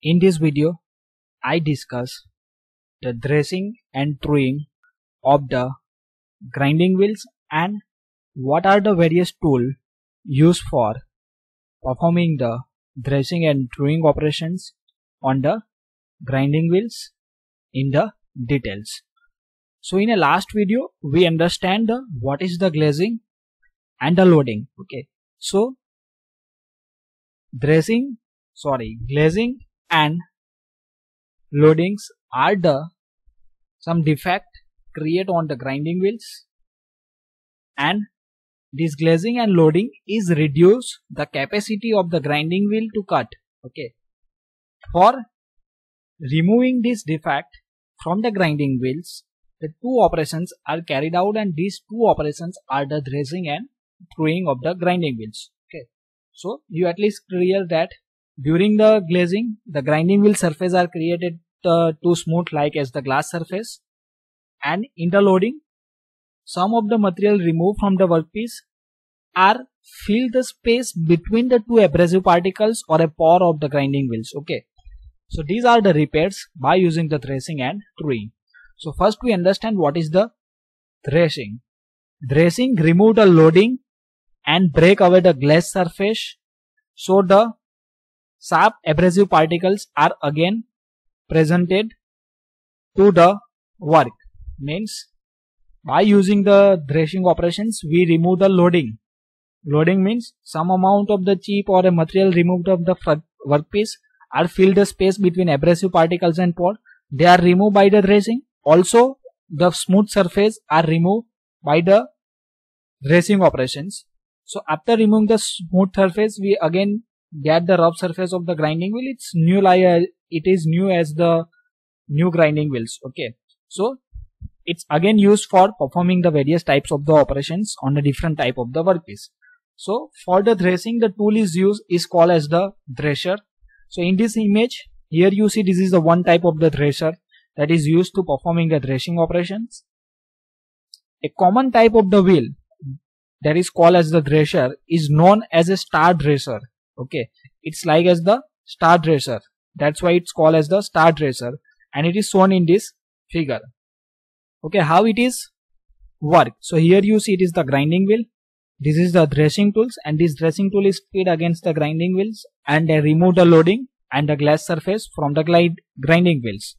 In this video, I discuss the dressing and truing of the grinding wheels and what are the various tools used for performing the dressing and truing operations on the grinding wheels in the details. So in a last video, we understand what is the glazing and the loading. Okay, so glazing and loadings are the some defect create on the grinding wheels, and this glazing and loading is reduce the capacity of the grinding wheel to cut. Okay, for removing this defect from the grinding wheels, the two operations are carried out, and these two operations are the dressing and truing of the grinding wheels. Okay, so you at least clear that during the glazing, the grinding wheel surface are created too smooth like as the glass surface, and in the loading, some of the material removed from the workpiece are fill the space between the two abrasive particles or a pore of the grinding wheels. Okay, so these are the repairs by using the dressing and truing. So first we understand what is the dressing. Dressing remove the loading and break away the glass surface, so the sharp abrasive particles are again presented to the work. Means by using the dressing operations, we remove the loading. Loading means some amount of the chip or a material removed of the workpiece are filled the space between abrasive particles and pore. They are removed by the dressing. Also, the smooth surface are removed by the dressing operations. So after removing the smooth surface, we again get the rough surface of the grinding wheel. It's new, like it is new as the new grinding wheels. Okay, so it's again used for performing the various types of the operations on the different type of the workpiece. So for the dressing, the tool is used is called as the thresher. So in this image here you see this is the one type of the thresher that is used to performing the threshing operations. A common type of the wheel that is called as the thresher is known as a star thresher. Okay, it's like as the star thresher. That's why it's called as the star thresher, and it is shown in this figure. Okay, how it is work. So here you see it is the grinding wheel. This is the threshing tools, and this threshing tool is fed against the grinding wheels and they remove the loading and the glass surface from the grinding wheels.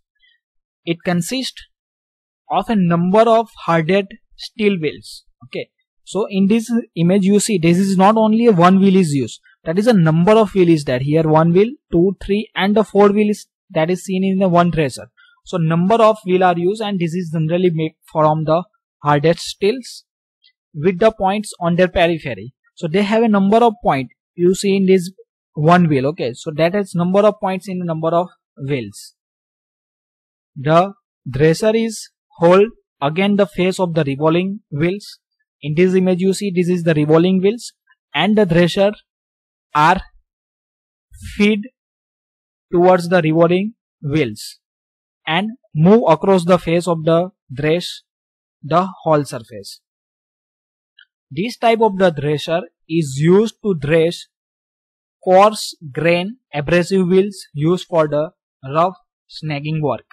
It consists of a number of hardened steel wheels. Okay, so in this image you see this is not only one wheel is used. That is a number of wheel is that here one wheel, 2, 3 and the 4 wheel is that is seen in the one thresher. So number of wheel are used, and this is generally made from the hardened steels with the points on their periphery. So they have a number of points you see in this one wheel. Okay, so that has number of points in the number of wheels. The thresher is hold again the face of the revolving wheels. In this image you see this is the revolving wheels, and the thresher are feed towards the revolving wheels and move across the face of the thresh the whole surface. This type of the thresher is used to thresh coarse grain abrasive wheels used for the rough snagging work.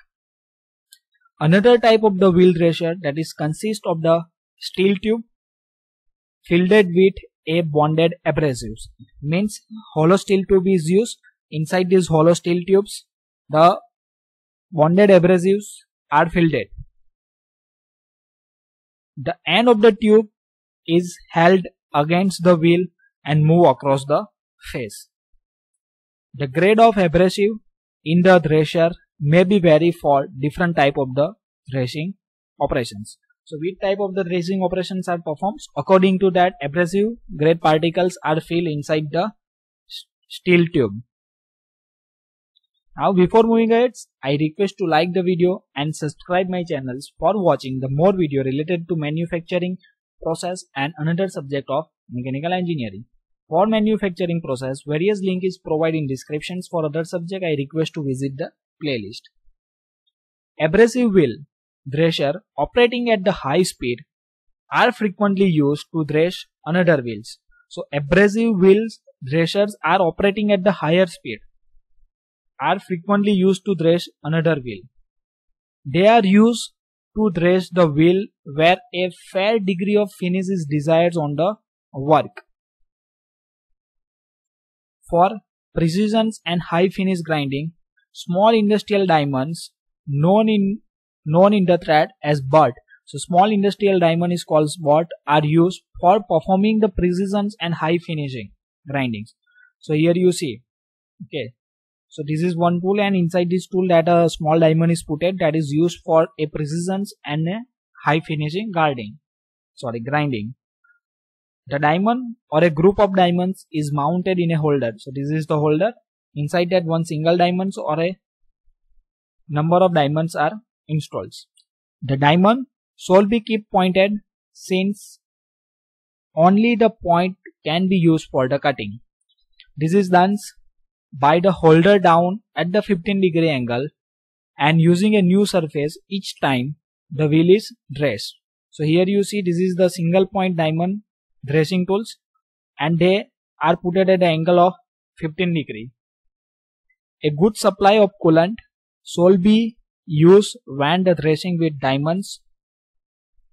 Another type of the wheel thresher that is consist of the steel tube filled with a bonded abrasives. Means hollow steel tube is used. Inside these hollow steel tubes, the bonded abrasives are filled. The end of the tube is held against the wheel and move across the face. The grade of abrasive in the thresher may be vary for different type of the threshing operations. So which type of the threshing operations are performed? According to that, abrasive grade particles are filled inside the steel tube. Now before moving ahead, I request to like the video and subscribe my channels for watching the more video related to manufacturing process and another subject of mechanical engineering. For manufacturing process, various link is provided in descriptions. For other subject, I request to visit the playlist. Abrasive wheel thresher operating at the high speed are frequently used to thresh another wheels. So abrasive wheels threshers are operating at the higher speed. are frequently used to thresh another wheel. They are used to thresh the wheel where a fair degree of finish is desired on the work. For precision and high finish grinding, small industrial diamonds known in the trade as butt. So small industrial diamond is called butt are used for performing the precision and high finishing grindings. So here you see, okay. So this is one tool, and inside this tool that a small diamond is put that is used for a precision and a high finishing grinding. The diamond or a group of diamonds is mounted in a holder. So this is the holder. Inside that one single diamond or a number of diamonds are installed. The diamond should be kept pointed since only the point can be used for the cutting. This is done by the holder down at the 15-degree angle and using a new surface each time the wheel is dressed. So here you see this is the single point diamond dressing tools, and they are put at the angle of 15 degree. A good supply of coolant should be used when the dressing with diamonds,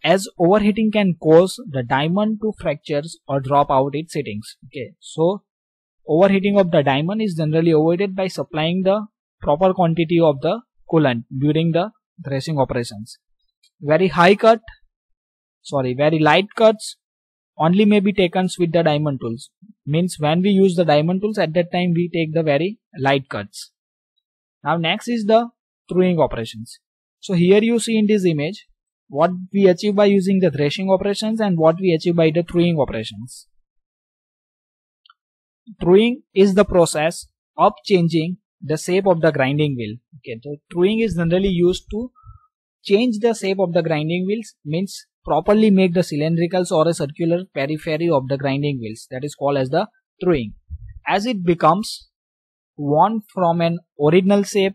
as overheating can cause the diamond to fracture or drop out its settings. Okay, so overheating of the diamond is generally avoided by supplying the proper quantity of the coolant during the dressing operations. Very light cuts only may be taken with the diamond tools. Means when we use the diamond tools, at that time we take the very light cuts. Now next is the truing operations. So here you see in this image what we achieve by using the threshing operations and what we achieve by the truing operations. Truing is the process of changing the shape of the grinding wheel. Okay, so truing is generally used to change the shape of the grinding wheels, means properly make the cylindricals or a circular periphery of the grinding wheels. That is called as the truing. As it becomes worn from an original shape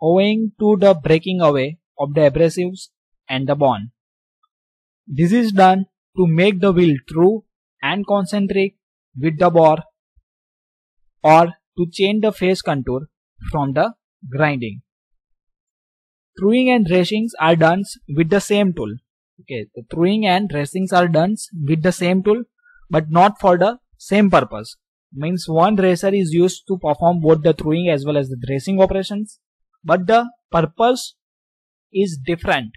owing to the breaking away of the abrasives and the bond. This is done to make the wheel true and concentric with the bore, or to change the face contour from the grinding. Truing and dressings are done with the same tool. Okay, the truing and dressings are done with the same tool, but not for the same purpose. Means one dresser is used to perform both the truing as well as the dressing operations, but the purpose is different.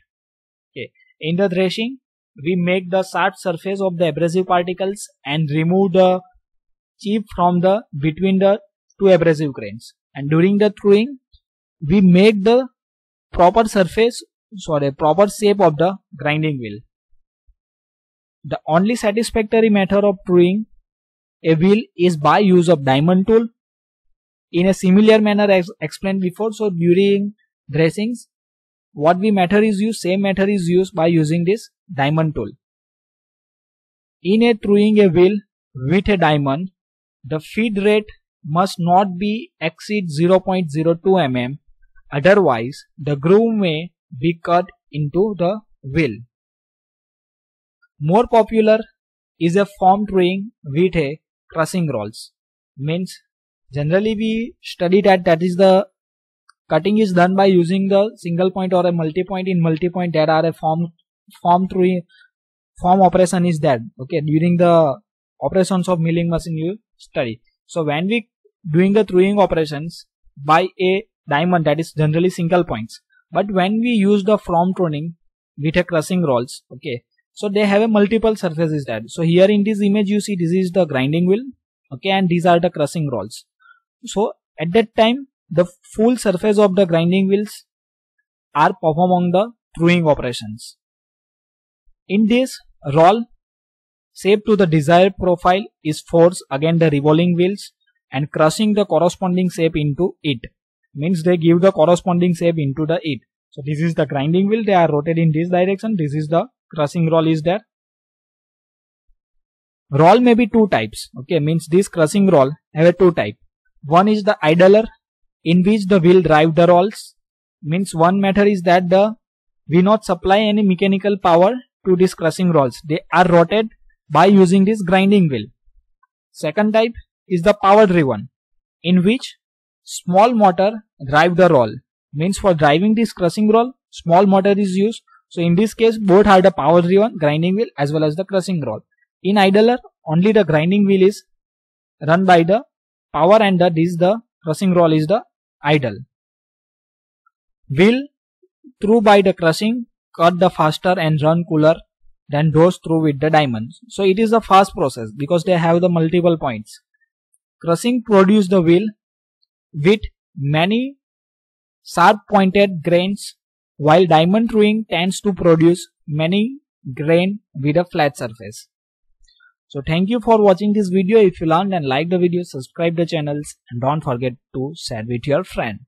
Okay, in the dressing we make the sharp surface of the abrasive particles and remove the chip from the between the two abrasive grains, and during the truing we make the proper shape of the grinding wheel. The only satisfactory method of truing a wheel is by use of diamond tool in a similar manner as explained before. So during dressings same method is used by using this diamond tool. In a truing a wheel with a diamond, the feed rate must not be exceed 0.02 mm, otherwise the groove may be cut into the wheel. More popular is a foam truing with a crushing rolls. Means generally we study that is the cutting is done by using the single point or a multi-point. In multi-point there are a foam operation is that. Okay, during the operations of milling machine you study. So when we doing the truing operations by a diamond, that is generally single points, but when we use the foam truing with a crushing rolls, okay, so they have a multiple surfaces that. So here in this image you see this is the grinding wheel, okay, and these are the crushing rolls. So at that time the full surface of the grinding wheels are performed on the truing operations. In this roll, shape to the desired profile is forced against the revolving wheels and crushing the corresponding shape into it. Means they give the corresponding shape into the it. So this is the grinding wheel, they are rotated in this direction. This is the crushing roll is there. Roll may be two types. Okay, means this crushing roll have a two type. One is the idler, in which the wheel drive the rolls. Means one method is that we not supply any mechanical power to these crushing rolls. They are rotated by using this grinding wheel. Second type is the power driven, in which small motor drive the roll. Means for driving this crushing roll, small motor is used. So in this case, both are the power driven grinding wheel as well as the crushing roll. In idler, only the grinding wheel is run by the power and the crushing roll is the idle. Wheel through by the crushing cut the faster and run cooler than those through with the diamonds. So it is a fast process because they have the multiple points. Crushing produce the wheel with many sharp pointed grains, while diamond throwing tends to produce many grain with a flat surface. So thank you for watching this video. If you learned and liked the video, subscribe the channels and don't forget to share with your friend.